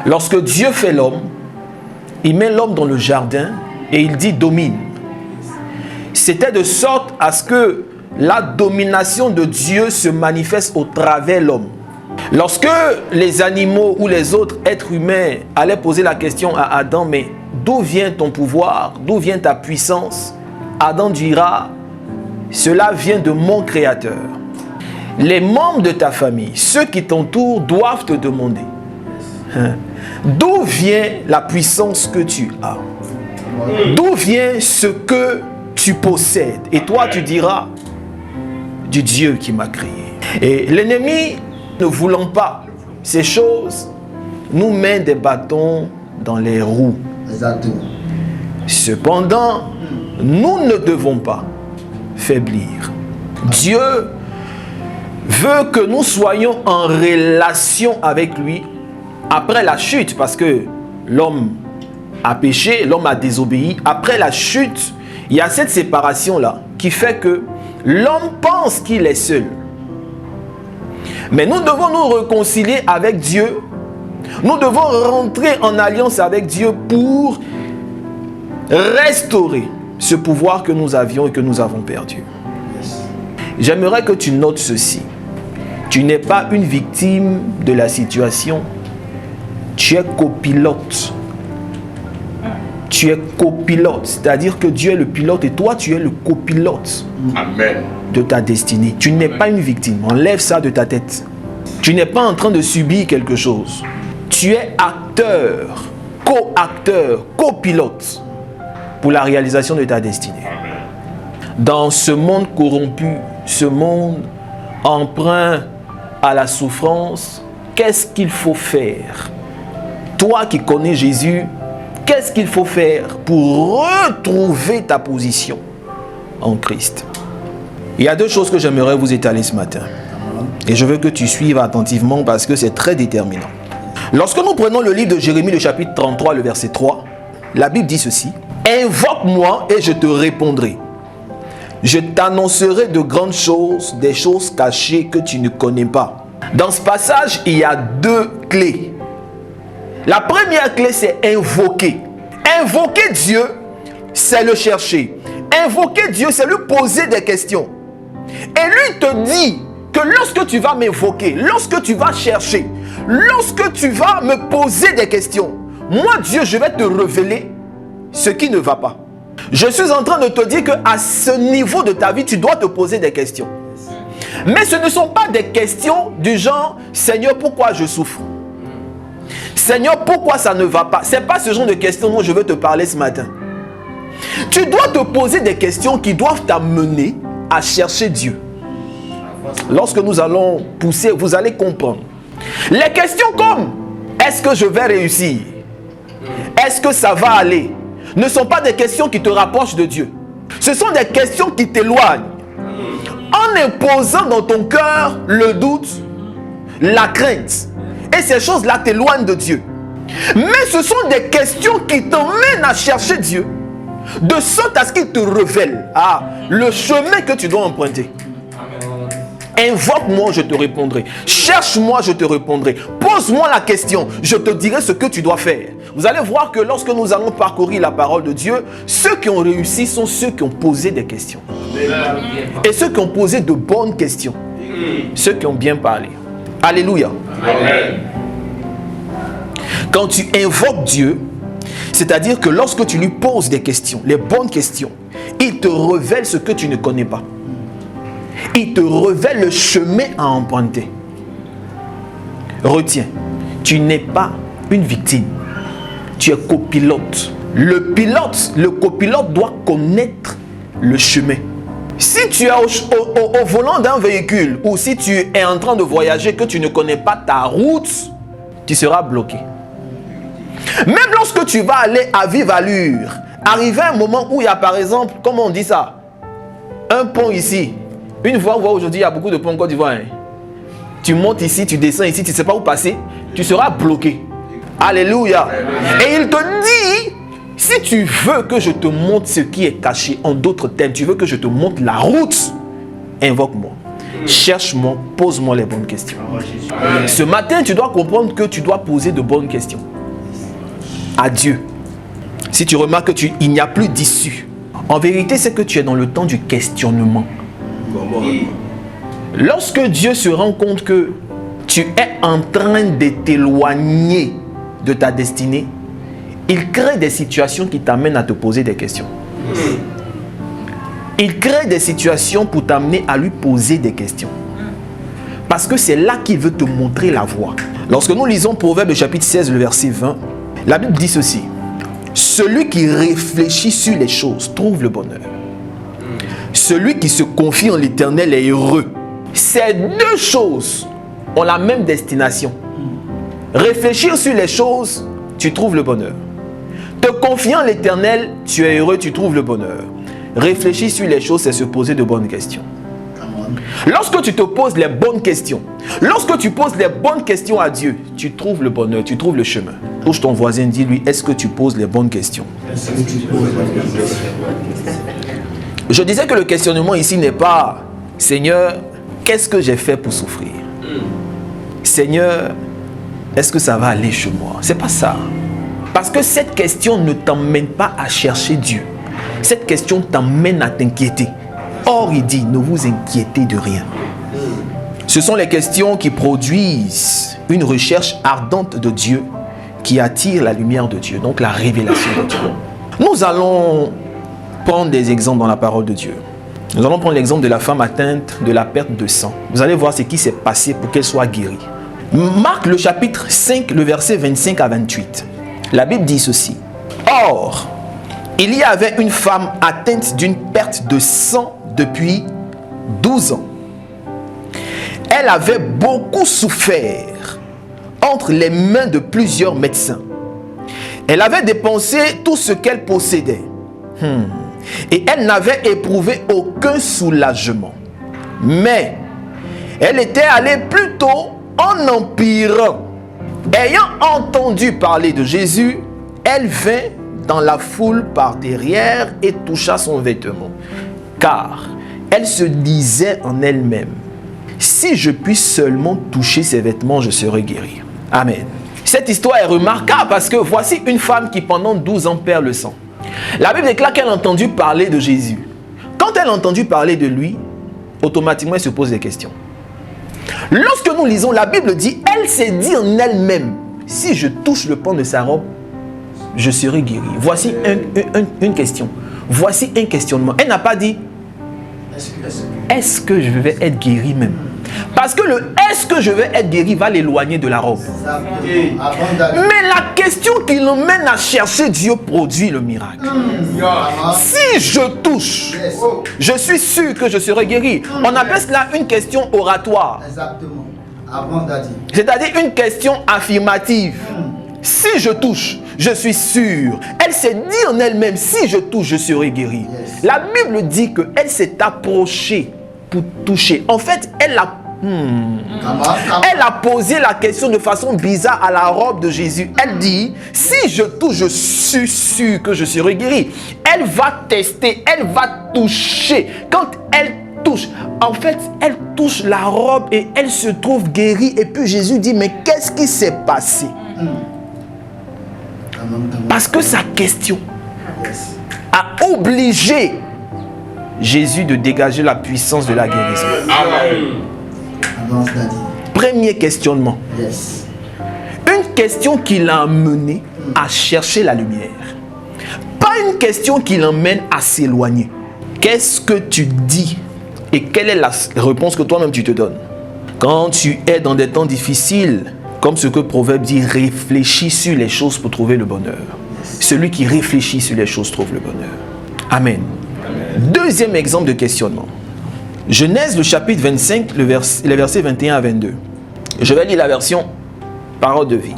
Lorsque Dieu fait l'homme, il met l'homme dans le jardin et il dit domine. C'était de sorte à ce que la domination de Dieu se manifeste au travers de l'homme. Lorsque les animaux ou les autres êtres humains allaient poser la question à Adam, mais d'où vient ton pouvoir, d'où vient ta puissance? Adam dira, cela vient de mon Créateur. Les membres de ta famille, ceux qui t'entourent, doivent te demander, d'où vient la puissance que tu as? D'où vient ce que tu possèdes? Et toi, tu diras, du Dieu qui m'a créé. Et l'ennemi, ne voulant pas ces choses, nous met des bâtons dans les roues. Exactement. Cependant, nous ne devons pas faiblir. Dieu veut que nous soyons en relation avec lui après la chute, parce que l'homme a péché, l'homme a désobéi. Après la chute, il y a cette séparation-là qui fait que l'homme pense qu'il est seul. Mais nous devons nous réconcilier avec Dieu. Nous devons rentrer en alliance avec Dieu pour restaurer ce pouvoir que nous avions et que nous avons perdu. J'aimerais que tu notes ceci. Tu n'es pas une victime de la situation. Tu es copilote. Tu es copilote. C'est-à-dire que Dieu est le pilote et toi, tu es le copilote. Amen. De ta destinée. Tu n'es pas une victime. Enlève ça de ta tête. Tu n'es pas en train de subir quelque chose. Tu es acteur, co-acteur, copilote pour la réalisation de ta destinée. Dans ce monde corrompu, ce monde emprunt à la souffrance, qu'est-ce qu'il faut faire? Toi qui connais Jésus, qu'est-ce qu'il faut faire pour retrouver ta position en Christ? Il y a deux choses que j'aimerais vous étaler ce matin. Et je veux que tu suives attentivement parce que c'est très déterminant. Lorsque nous prenons le livre de Jérémie, le chapitre 33, le verset 3, la Bible dit ceci. Invoque-moi et je te répondrai. Je t'annoncerai de grandes choses, des choses cachées que tu ne connais pas. Dans ce passage, il y a deux clés. La première clé, c'est invoquer. Invoquer Dieu, c'est le chercher. Invoquer Dieu, c'est lui poser des questions. Et lui te dit que lorsque tu vas m'invoquer, lorsque tu vas chercher, lorsque tu vas me poser des questions, moi Dieu, je vais te révéler ce qui ne va pas. Je suis en train de te dire qu'à ce niveau de ta vie, tu dois te poser des questions. Mais ce ne sont pas des questions du genre, Seigneur, pourquoi je souffre? Seigneur, pourquoi ça ne va pas? Ce n'est pas ce genre de questions dont je veux te parler ce matin. Tu dois te poser des questions qui doivent t'amener à chercher Dieu. Lorsque nous allons pousser, vous allez comprendre. Les questions comme, est-ce que je vais réussir? Est-ce que ça va aller? Ne sont pas des questions qui te rapprochent de Dieu. Ce sont des questions qui t'éloignent. En imposant dans ton cœur le doute, la crainte. Et ces choses-là t'éloignent de Dieu. Mais ce sont des questions qui t'emmènent à chercher Dieu. De sorte à ce qu'il te révèle le chemin que tu dois emprunter. Invoque-moi, je te répondrai. Cherche-moi, je te répondrai. Pose-moi la question, je te dirai ce que tu dois faire. Vous allez voir que lorsque nous allons parcourir la parole de Dieu, ceux qui ont réussi sont ceux qui ont posé des questions. Et ceux qui ont posé de bonnes questions. Ceux qui ont bien parlé. Alléluia. Amen. Quand tu invoques Dieu, c'est-à-dire que lorsque tu lui poses des questions, les bonnes questions, il te révèle ce que tu ne connais pas. Il te révèle le chemin à emprunter. Retiens, tu n'es pas une victime. Tu es copilote. Le copilote doit connaître le chemin. Si tu es au volant d'un véhicule ou si tu es en train de voyager que tu ne connais pas ta route, tu seras bloqué. Même lorsque tu vas aller à vive allure, arriver à un moment où il y a par exemple, comment on dit ça, un pont ici. Une fois, on voit aujourd'hui, il y a beaucoup de ponts en Côte d'Ivoire. Tu montes ici, tu descends ici, tu ne sais pas où passer, tu seras bloqué. Alléluia. Et il te dit, si tu veux que je te montre ce qui est caché, en d'autres termes, tu veux que je te montre la route, invoque-moi. Cherche-moi, pose-moi les bonnes questions. Ce matin, tu dois comprendre que tu dois poser de bonnes questions à Dieu. Si tu remarques qu'il n'y a plus d'issue, en vérité, c'est que tu es dans le temps du questionnement. Lorsque Dieu se rend compte que tu es en train de t'éloigner de ta destinée, il crée des situations qui t'amènent à te poser des questions. Il crée des situations pour t'amener à lui poser des questions. Parce que c'est là qu'il veut te montrer la voie. Lorsque nous lisons Proverbe chapitre 16, le verset 20, la Bible dit ceci. Celui qui réfléchit sur les choses trouve le bonheur. Celui qui se confie en l'Éternel est heureux. Ces deux choses ont la même destination. Réfléchir sur les choses, tu trouves le bonheur. Te confier en l'Éternel, tu es heureux, tu trouves le bonheur. Réfléchir sur les choses, c'est se poser de bonnes questions. Lorsque tu te poses les bonnes questions, lorsque tu poses les bonnes questions à Dieu, tu trouves le bonheur, tu trouves le chemin. Touche ton voisin, dis-lui, est-ce que tu poses les bonnes questions? Je disais que le questionnement ici n'est pas « Seigneur, qu'est-ce que j'ai fait pour souffrir? Seigneur, est-ce que ça va aller chez moi ?» C'est pas ça. Parce que cette question ne t'emmène pas à chercher Dieu. Cette question t'emmène à t'inquiéter. Or, il dit, ne vous inquiétez de rien. Ce sont les questions qui produisent une recherche ardente de Dieu qui attire la lumière de Dieu, donc la révélation de Dieu. Nous allons prendre des exemples dans la parole de Dieu. Nous allons prendre l'exemple de la femme atteinte de la perte de sang. Vous allez voir ce qui s'est passé pour qu'elle soit guérie. Marc le chapitre 5, le verset 25 à 28. La Bible dit ceci. Or, il y avait une femme atteinte d'une perte de sang depuis 12 ans. Elle avait beaucoup souffert entre les mains de plusieurs médecins. Elle avait dépensé tout ce qu'elle possédait. Et elle n'avait éprouvé aucun soulagement. Mais elle était allée plutôt en empirant. Ayant entendu parler de Jésus, elle vint dans la foule par derrière et toucha son vêtement. Car elle se disait en elle-même, si je puis seulement toucher ses vêtements, je serai guérie. Amen. Cette histoire est remarquable parce que voici une femme qui pendant 12 ans perd le sang. La Bible déclare qu'elle a entendu parler de Jésus. Quand elle a entendu parler de lui, automatiquement elle se pose des questions. Lorsque nous lisons, la Bible dit, elle s'est dit en elle-même, si je touche le pan de sa robe, je serai guérie. Voici une question. Voici un questionnement. Elle n'a pas dit, est-ce que je vais être guérie même? Parce que le est-ce que je vais être guéri va l'éloigner de la robe. Mais la question qui l'emmène à chercher Dieu produit le miracle. Si je touche, je suis sûr que je serai guéri. On appelle cela une question oratoire. C'est-à-dire une question affirmative. Si je touche, je suis sûr. Elle s'est dit en elle-même, si je touche, je serai guéri. La Bible dit qu'elle s'est approchée pour toucher. En fait, elle a posé la question de façon bizarre à la robe de Jésus. Elle dit, si je touche, je suis sûr que je serai guéri. Elle va tester, elle va toucher. Quand elle touche, en fait, elle touche la robe et elle se trouve guérie. Et puis Jésus dit, mais qu'est-ce qui s'est passé? Parce que sa question a obligé Jésus de dégager la puissance de la guérison. Premier questionnement. Une question qui l'a amené à chercher la lumière. Pas une question qui l'emmène à s'éloigner. Qu'est-ce que tu dis et quelle est la réponse que toi-même tu te donnes? Quand tu es dans des temps difficiles, comme ce que Proverbe dit, réfléchis sur les choses pour trouver le bonheur. Celui qui réfléchit sur les choses trouve le bonheur. Amen. Deuxième exemple de questionnement. Genèse, le chapitre 25, les versets 21 à 22. Je vais lire la version parole de vie.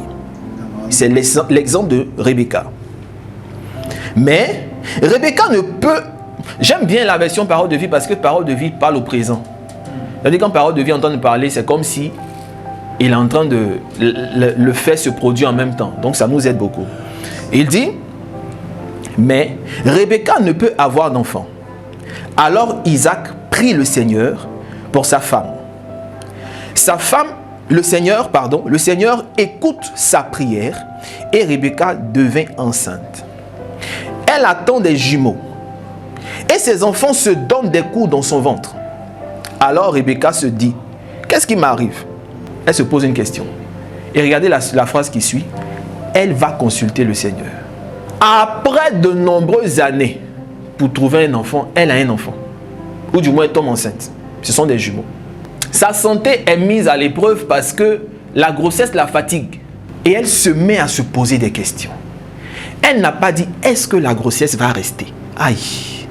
C'est l'exemple de Rebecca. Mais Rebecca ne peut... J'aime bien la version parole de vie parce que parole de vie parle au présent. C'est-à-dire quand parole de vie entend parler, c'est comme si il est en train de... Le fait se produit en même temps. Donc ça nous aide beaucoup. Il dit, mais Rebecca ne peut avoir d'enfant. Alors Isaac prie le Seigneur pour sa femme. Sa femme, le Seigneur écoute sa prière et Rebecca devint enceinte. Elle attend des jumeaux et ses enfants se donnent des coups dans son ventre. Alors Rebecca se dit, qu'est-ce qui m'arrive? Elle se pose une question. Et regardez la phrase qui suit. Elle va consulter le Seigneur. Après de nombreuses années, pour trouver un enfant, elle a un enfant. Ou du moins elle tombe enceinte. Ce sont des jumeaux. Sa santé est mise à l'épreuve parce que la grossesse la fatigue. Et elle se met à se poser des questions. Elle n'a pas dit, est-ce que la grossesse va rester? Aïe.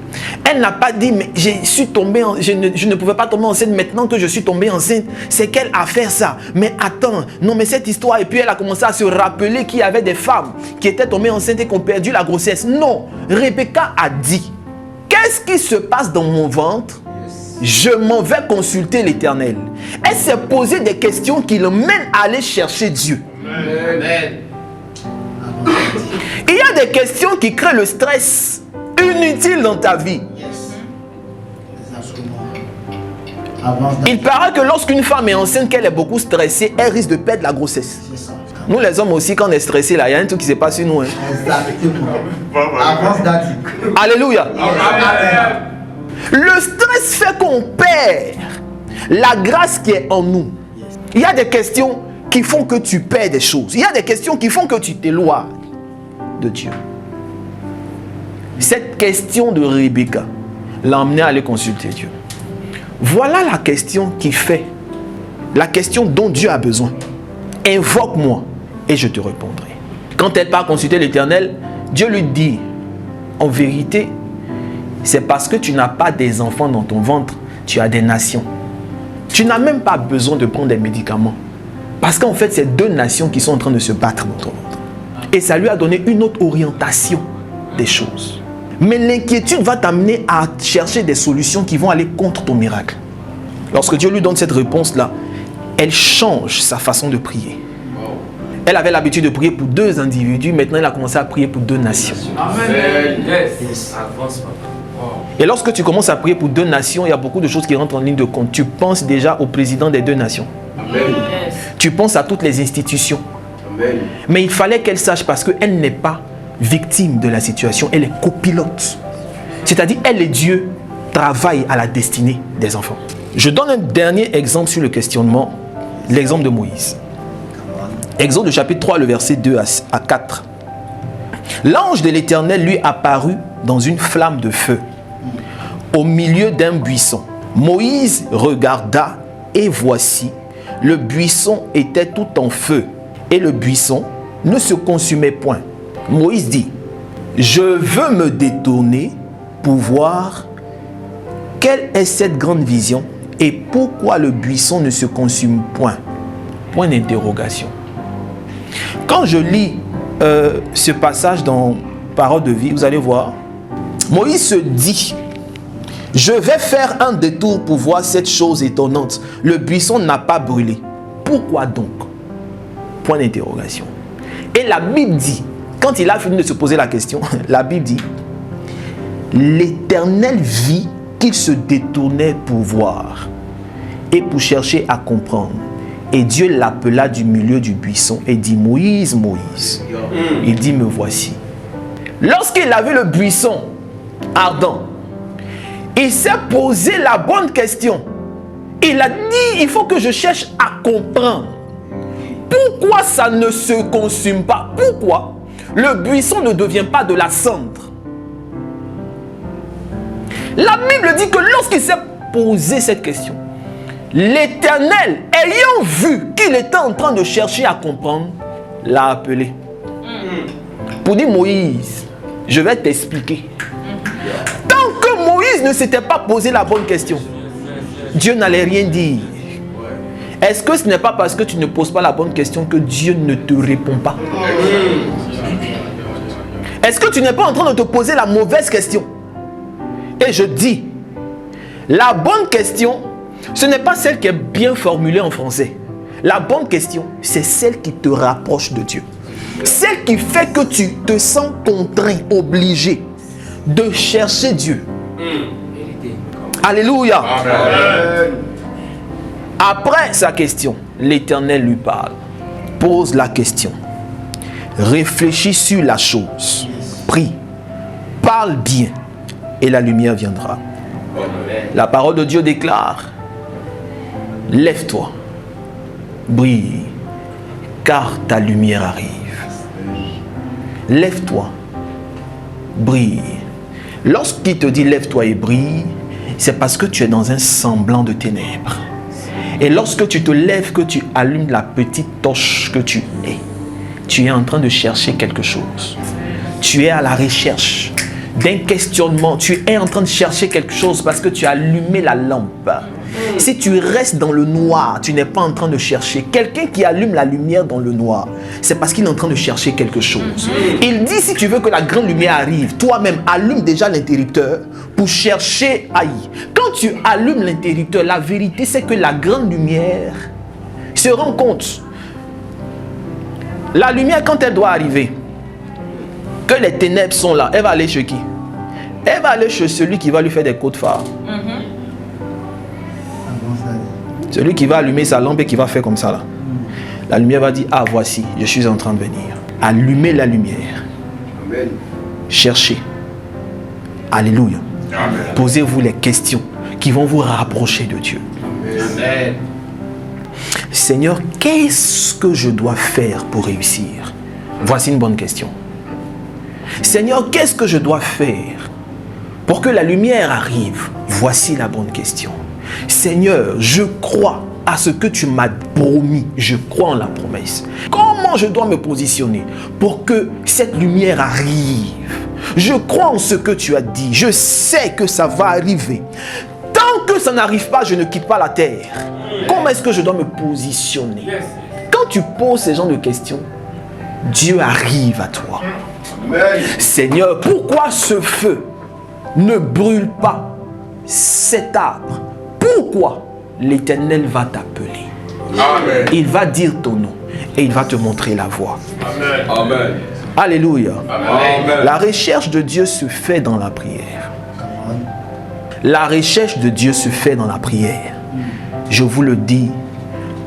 Elle n'a pas dit, mais je ne pouvais pas tomber enceinte maintenant que je suis tombée enceinte. C'est quelle affaire ça? Mais attends, non mais cette histoire. Et puis elle a commencé à se rappeler qu'il y avait des femmes qui étaient tombées enceintes et qui ont perdu la grossesse. Non, Rebecca a dit, qu'est-ce qui se passe dans mon ventre? Je m'en vais consulter l'Éternel. Elle s'est posé des questions qui le mènent à aller chercher Dieu. Amen. Il y a des questions qui créent le stress inutile dans ta vie. Il paraît que lorsqu'une femme est enceinte, qu'elle est beaucoup stressée, elle risque de perdre la grossesse. Nous les hommes aussi, quand on est stressé, là, il y a un truc qui se passe sur nous. Hein. Alléluia. Le stress fait qu'on perd la grâce qui est en nous. Il y a des questions qui font que tu perds des choses. Il y a des questions qui font que tu t'éloignes de Dieu. Cette question de Rebecca l'a emmené à aller consulter Dieu. Voilà la question qui fait, la question dont Dieu a besoin. Invoque-moi et je te répondrai. Quand elle part consulter l'Éternel, Dieu lui dit, en vérité, c'est parce que tu n'as pas des enfants dans ton ventre, tu as des nations. Tu n'as même pas besoin de prendre des médicaments. Parce qu'en fait, c'est deux nations qui sont en train de se battre dans ton ventre. Et ça lui a donné une autre orientation des choses. Mais l'inquiétude va t'amener à chercher des solutions qui vont aller contre ton miracle. Lorsque Dieu lui donne cette réponse-là, elle change sa façon de prier. Elle avait l'habitude de prier pour deux individus, maintenant elle a commencé à prier pour deux nations. Amen. Et lorsque tu commences à prier pour deux nations, il y a beaucoup de choses qui rentrent en ligne de compte. Tu penses déjà au président des deux nations. Amen. Tu penses à toutes les institutions. Amen. Mais il fallait qu'elle sache parce qu'elle n'est pas victime de la situation, elle est copilote. C'est-à-dire, elle et Dieu travaillent à la destinée des enfants. Je donne un dernier exemple sur le questionnement, l'exemple de Moïse. Exode chapitre 3, le verset 2 à 4. L'ange de l'Éternel lui apparut dans une flamme de feu, au milieu d'un buisson. Moïse regarda et voici, le buisson était tout en feu et le buisson ne se consumait point. Moïse dit, je veux me détourner pour voir quelle est cette grande vision et pourquoi le buisson ne se consume point. Point d'interrogation. Quand je lis ce passage dans Parole de vie, vous allez voir, Moïse se dit, je vais faire un détour pour voir cette chose étonnante. Le buisson n'a pas brûlé. Pourquoi donc? Point d'interrogation. Et la Bible dit, quand il a fini de se poser la question, la Bible dit, l'Éternel vit qu'il se détournait pour voir et pour chercher à comprendre. Et Dieu l'appela du milieu du buisson et dit, Moïse, Moïse. Il dit, me voici. Lorsqu'il a vu le buisson ardent, il s'est posé la bonne question. Il a dit, il faut que je cherche à comprendre. Pourquoi ça ne se consume pas? Pourquoi le buisson ne devient pas de la cendre? La Bible dit que lorsqu'il s'est posé cette question, l'Éternel, ayant vu qu'il était en train de chercher à comprendre, l'a appelé. Pour dire, Moïse, je vais t'expliquer. Tant que Moïse ne s'était pas posé la bonne question, Dieu n'allait rien dire. Est-ce que ce n'est pas parce que tu ne poses pas la bonne question que Dieu ne te répond pas? Est-ce que tu n'es pas en train de te poser la mauvaise question? Et je dis, la bonne question, ce n'est pas celle qui est bien formulée en français. La bonne question, c'est celle qui te rapproche de Dieu. Celle qui fait que tu te sens contraint, obligé de chercher Dieu. Alléluia. Amen. Après sa question, l'Éternel lui parle. Pose la question. Réfléchis sur la chose. Prie. Parle bien. Et la lumière viendra. La parole de Dieu déclare. Lève-toi. Brille. Car ta lumière arrive. Lève-toi. Brille. Lorsqu'il te dit lève-toi et brille, c'est parce que tu es dans un semblant de ténèbres. Et lorsque tu te lèves, que tu allumes la petite torche que tu es en train de chercher quelque chose. Tu es à la recherche d'un questionnement. Tu es en train de chercher quelque chose parce que tu as allumé la lampe. Si tu restes dans le noir, tu n'es pas en train de chercher. Quelqu'un qui allume la lumière dans le noir, c'est parce qu'il est en train de chercher quelque chose. Il dit, si tu veux que la grande lumière arrive, toi-même allume déjà l'interrupteur pour chercher aïe. Quand tu allumes l'interrupteur, la vérité c'est que la grande lumière se rend compte. La lumière, quand elle doit arriver, que les ténèbres sont là, elle va aller chez qui? Elle va aller chez celui qui va lui faire des coups de phare. Celui qui va allumer sa lampe et qui va faire comme ça là. La lumière va dire, ah voici, je suis en train de venir. Allumez la lumière. Amen. Cherchez. Alléluia. Amen. Posez-vous les questions qui vont vous rapprocher de Dieu. Amen. Seigneur, qu'est-ce que je dois faire pour réussir? Voici une bonne question. Seigneur, qu'est-ce que je dois faire pour que la lumière arrive? Voici la bonne question. Seigneur, je crois à ce que tu m'as promis. Je crois en la promesse. Comment je dois me positionner pour que cette lumière arrive? Je crois en ce que tu as dit. Je sais que ça va arriver. Tant que ça n'arrive pas, je ne quitte pas la terre. Comment est-ce que je dois me positionner? Quand tu poses ces genres de questions, Dieu arrive à toi. Seigneur, pourquoi ce feu ne brûle pas cet arbre? Pourquoi l'Éternel va t'appeler? Amen. Il va dire ton nom et il va te montrer la voie. Amen. Amen. Alléluia. Amen. La recherche de Dieu se fait dans la prière. La recherche de Dieu se fait dans la prière. Je vous le dis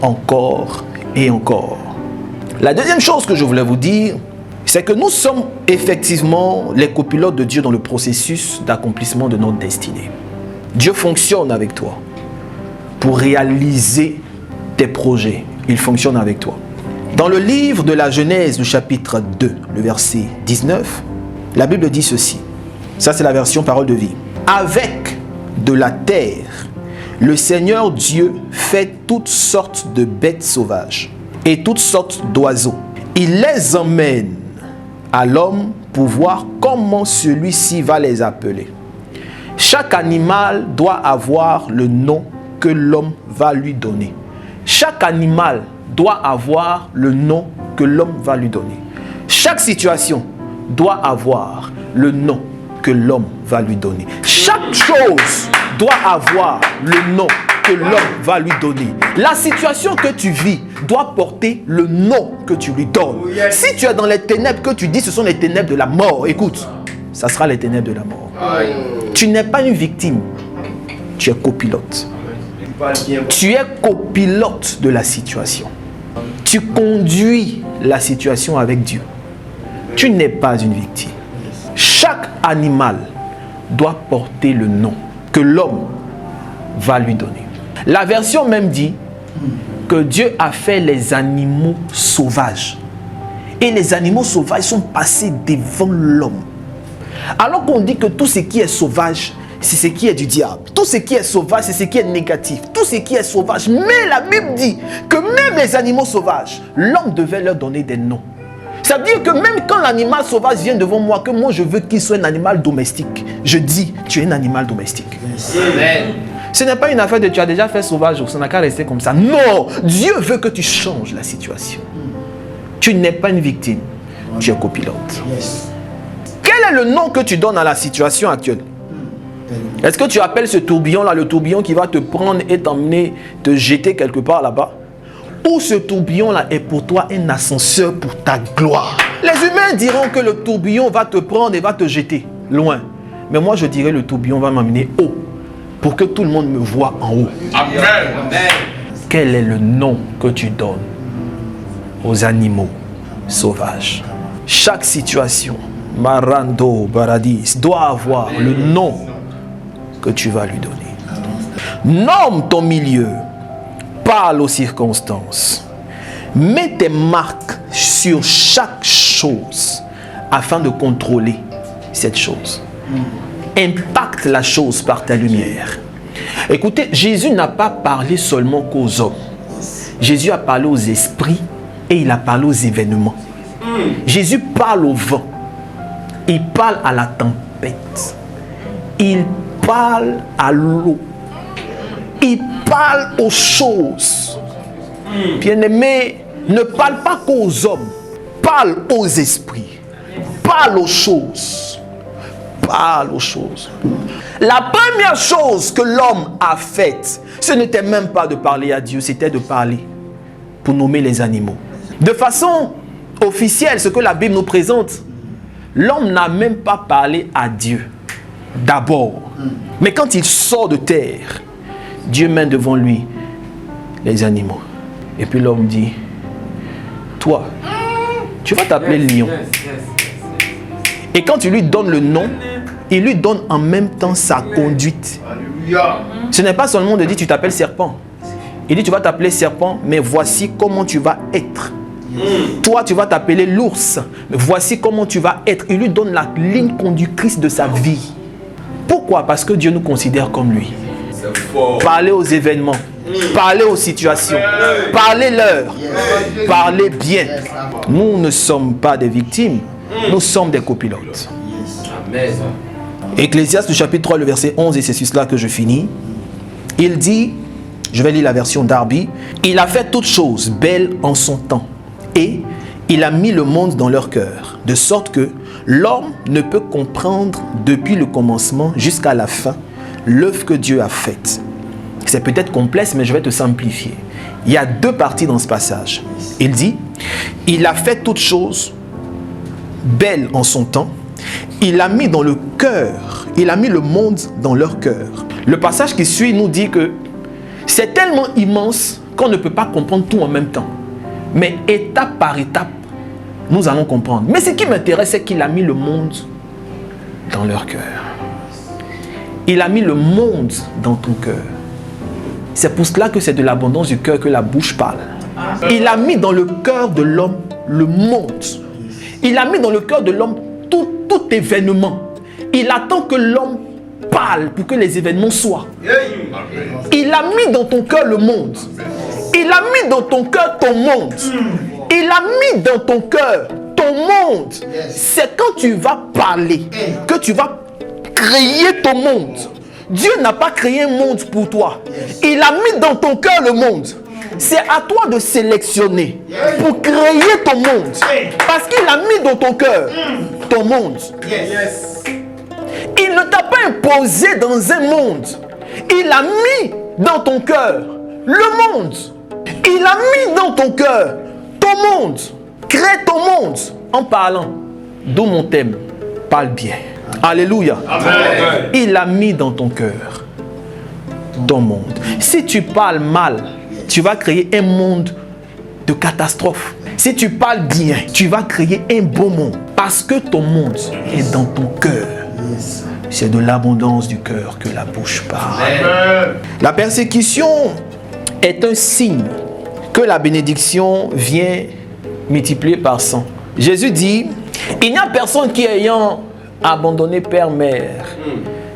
encore et encore. La deuxième chose que je voulais vous dire, c'est que nous sommes effectivement les copilotes de Dieu dans le processus d'accomplissement de notre destinée. Dieu fonctionne avec toi pour réaliser tes projets. Il fonctionne avec toi. Dans le livre de la Genèse, le chapitre 2, le verset 19, la Bible dit ceci. Ça, c'est la version parole de vie. Avec de la terre, le Seigneur Dieu fait toutes sortes de bêtes sauvages et toutes sortes d'oiseaux. Il les emmène à l'homme pour voir comment celui-ci va les appeler. Chaque animal doit avoir le nom que l'homme va lui donner. Chaque animal doit avoir le nom que l'homme va lui donner. Chaque situation doit avoir le nom que l'homme va lui donner. Chaque chose doit avoir le nom que l'homme va lui donner. La situation que tu vis doit porter le nom que tu lui donnes. Si tu es dans les ténèbres, que tu dis ce sont les ténèbres de la mort, écoute, ça sera les ténèbres de la mort. Tu n'es pas une victime, tu es copilote. Tu es copilote de la situation. Tu conduis la situation avec Dieu. Tu n'es pas une victime. Chaque animal doit porter le nom que l'homme va lui donner. La version même dit que Dieu a fait les animaux sauvages. Et les animaux sauvages sont passés devant l'homme. Alors qu'on dit que tout ce qui est sauvage, c'est ce qui est du diable. Tout ce qui est sauvage, c'est ce qui est négatif. Tout ce qui est sauvage. Mais la Bible dit que même les animaux sauvages, l'homme devait leur donner des noms. Ça veut dire que même quand l'animal sauvage vient devant moi, que moi je veux qu'il soit un animal domestique, je dis, tu es un animal domestique. Amen. Ce n'est pas une affaire de tu as déjà fait sauvage, ça n'a qu'à rester comme ça. Non, Dieu veut que tu changes la situation. Tu n'es pas une victime, tu es copilote. Quel est le nom que tu donnes à la situation actuelle? Est-ce que tu appelles ce tourbillon-là le tourbillon qui va te prendre et t'emmener, te jeter quelque part là-bas? Ou ce tourbillon-là est pour toi un ascenseur pour ta gloire? Les humains diront que le tourbillon va te prendre et va te jeter loin. Mais moi, je dirais le tourbillon va m'amener haut pour que tout le monde me voie en haut. Amen. quel est le nom que tu donnes aux animaux sauvages? Chaque situation, Marando, Baradis, doit avoir le nom que tu vas lui donner. Nomme ton milieu, parle aux circonstances, mets tes marques sur chaque chose afin de contrôler cette chose. Impacte la chose par ta lumière. Écoutez, Jésus n'a pas parlé seulement qu'aux hommes. Jésus a parlé aux esprits et il a parlé aux événements. Jésus parle au vent. Il parle à la tempête. Il parle à l'eau. Il parle aux choses. Bien-aimé, ne parle pas qu'aux hommes. Parle aux esprits. Parle aux choses. Parle aux choses. La première chose que l'homme a faite, ce n'était même pas de parler à Dieu, c'était de parler pour nommer les animaux. De façon officielle, ce que la Bible nous présente, l'homme n'a même pas parlé à Dieu d'abord. Mais quand il sort de terre, Dieu met devant lui les animaux. Et puis l'homme dit, toi, tu vas t'appeler lion. Et quand tu lui donnes le nom, il lui donne en même temps sa conduite. Ce n'est pas seulement de dire tu t'appelles serpent. Il dit tu vas t'appeler serpent, mais voici comment tu vas être. Toi tu vas t'appeler l'ours, mais voici comment tu vas être. Il lui donne la ligne conductrice de sa vie. Pourquoi? Parce que Dieu nous considère comme lui. Parlez aux événements, parlez aux situations, parlez-leur, parlez bien. Nous ne sommes pas des victimes, nous sommes des copilotes. Amen. Ecclésiaste, le chapitre 3, le verset 11, et c'est sur cela que je finis. Il dit, je vais lire la version Darby, il a fait toutes choses belles en son temps, et il a mis le monde dans leur cœur, de sorte que l'homme ne peut comprendre depuis le commencement jusqu'à la fin l'œuvre que Dieu a faite. C'est peut-être complexe, mais je vais te simplifier. Il y a deux parties dans ce passage. Il dit, il a fait toutes choses belles en son temps, il a mis dans le cœur, il a mis le monde dans leur cœur. Le passage qui suit nous dit que c'est tellement immense qu'on ne peut pas comprendre tout en même temps. Mais étape par étape, nous allons comprendre. Mais ce qui m'intéresse, c'est qu'il a mis le monde dans leur cœur. Il a mis le monde dans ton cœur. C'est pour cela que c'est de l'abondance du cœur que la bouche parle. Il a mis dans le cœur de l'homme le monde. Il a mis dans le cœur de l'homme tout événement. Il attend que l'homme parle pour que les événements soient. Il a mis dans ton cœur le monde. Il a mis dans ton cœur ton monde. Il a mis dans ton cœur ton monde. C'est quand tu vas parler que tu vas créer ton monde. Dieu n'a pas créé un monde pour toi. Il a mis dans ton cœur le monde. C'est à toi de sélectionner pour créer ton monde. Parce qu'il a mis dans ton cœur ton monde. Il ne t'a pas imposé dans un monde. Il a mis dans ton cœur le monde. Il a mis dans ton cœur ton monde. Crée ton monde en parlant. D'où mon thème. Parle bien. Alléluia. Amen. Il a mis dans ton cœur ton monde. Si tu parles mal, tu vas créer un monde de catastrophe. Si tu parles bien, tu vas créer un beau monde. Parce que ton monde est dans ton cœur. C'est de l'abondance du cœur que la bouche parle. Amen. La persécution est un signe que la bénédiction vient multiplier par 100. Jésus dit, il n'y a personne qui ayant abandonné père, mère,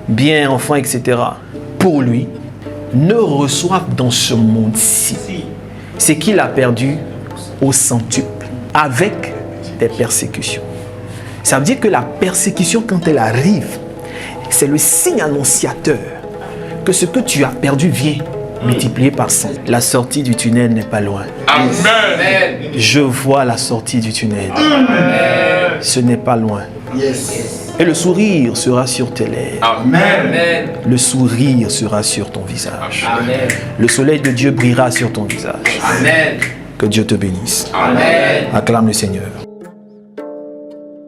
bien, enfant, etc. pour lui, ne reçoive dans ce monde-ci ce qu'il a perdu au centuple, avec des persécutions. Ça veut dire que la persécution, quand elle arrive, c'est le signe annonciateur que ce que tu as perdu vient multiplié par 100. La sortie du tunnel n'est pas loin. Amen. Je vois la sortie du tunnel. Amen. Ce n'est pas loin. Yes. Et le sourire sera sur tes lèvres. Amen. Le sourire sera sur ton visage. Amen. Le soleil de Dieu brillera sur ton visage. Amen. Que Dieu te bénisse. Amen. Acclame le Seigneur.